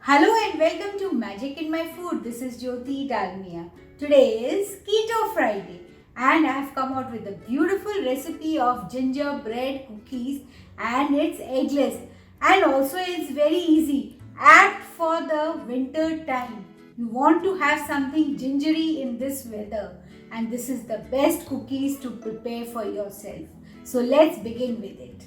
Hello and welcome to Magic in My Food. This is Jyoti Dalmia. Today is Keto Friday and I have come out with a beautiful recipe of gingerbread cookies and it's eggless and also it's very easy. Apt for the winter time. You want to have something gingery in this weather and this is the best cookies to prepare for yourself. So let's begin with it.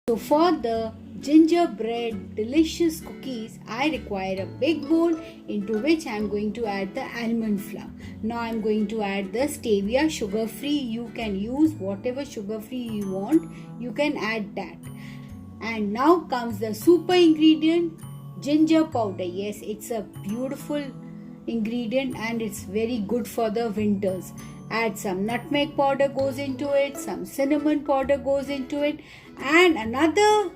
So for the gingerbread delicious cookies, I require a big bowl into which I am going to add the almond flour. Now I am going to add the stevia, sugar free. You can use whatever sugar free you want. You can add that. And now comes the super ingredient, ginger powder. Yes, it's a beautiful ingredient and it's very good for the winters. Add some nutmeg powder goes into it, some cinnamon powder goes into it, and another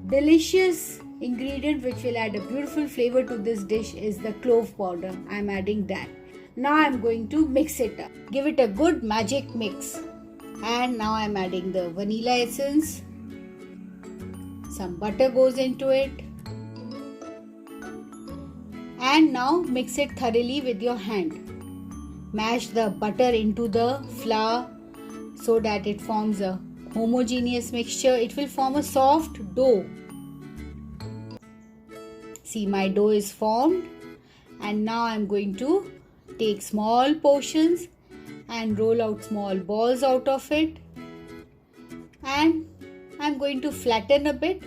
delicious ingredient which will add a beautiful flavor to this dish is the clove powder. I am adding that. Now I am going to mix it up. Give it a good magic mix. And now I am adding the vanilla essence. Some butter goes into it. And now mix it thoroughly with your hand. Mash the butter into the flour so that it forms a homogeneous mixture. It will form a soft dough. See, my dough is formed and now I am going to take small portions and roll out small balls out of it, and I am going to flatten a bit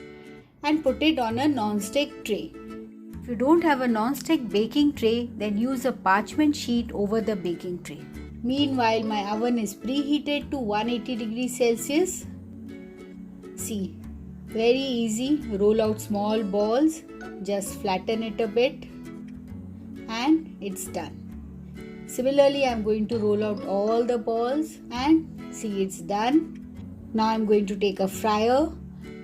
and put it on a non-stick tray. If you don't have a non-stick baking tray, then use a parchment sheet over the baking tray. Meanwhile, my oven is preheated to 180 degrees Celsius. See, very easy. Roll out small balls, just flatten it a bit and it's done. Similarly, I am going to roll out all the balls and see, it's done. Now I am going to take a fryer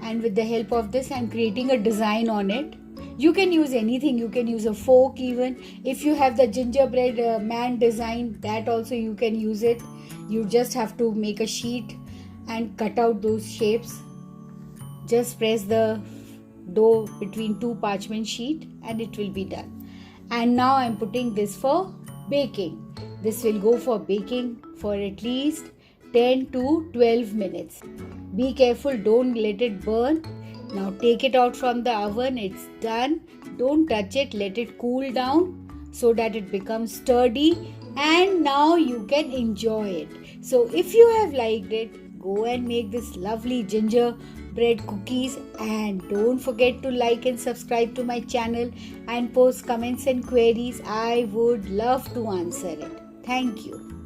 and with the help of this I am creating a design on it. You can use anything, you can use a fork even. If you have the gingerbread man design, that also you can use it. You just have to make a sheet and cut out those shapes. Just press the dough between two parchment sheet and it will be done. And now I am putting this for baking. This will go for baking for at least 10 to 12 minutes. Be careful, don't let it burn. Now take it out from the oven, it's done. Don't touch it, let it cool down so that it becomes sturdy and now you can enjoy it. So if you have liked it, go and make this lovely gingerbread cookies and don't forget to like and subscribe to my channel and post comments and queries. I would love to answer it. Thank you.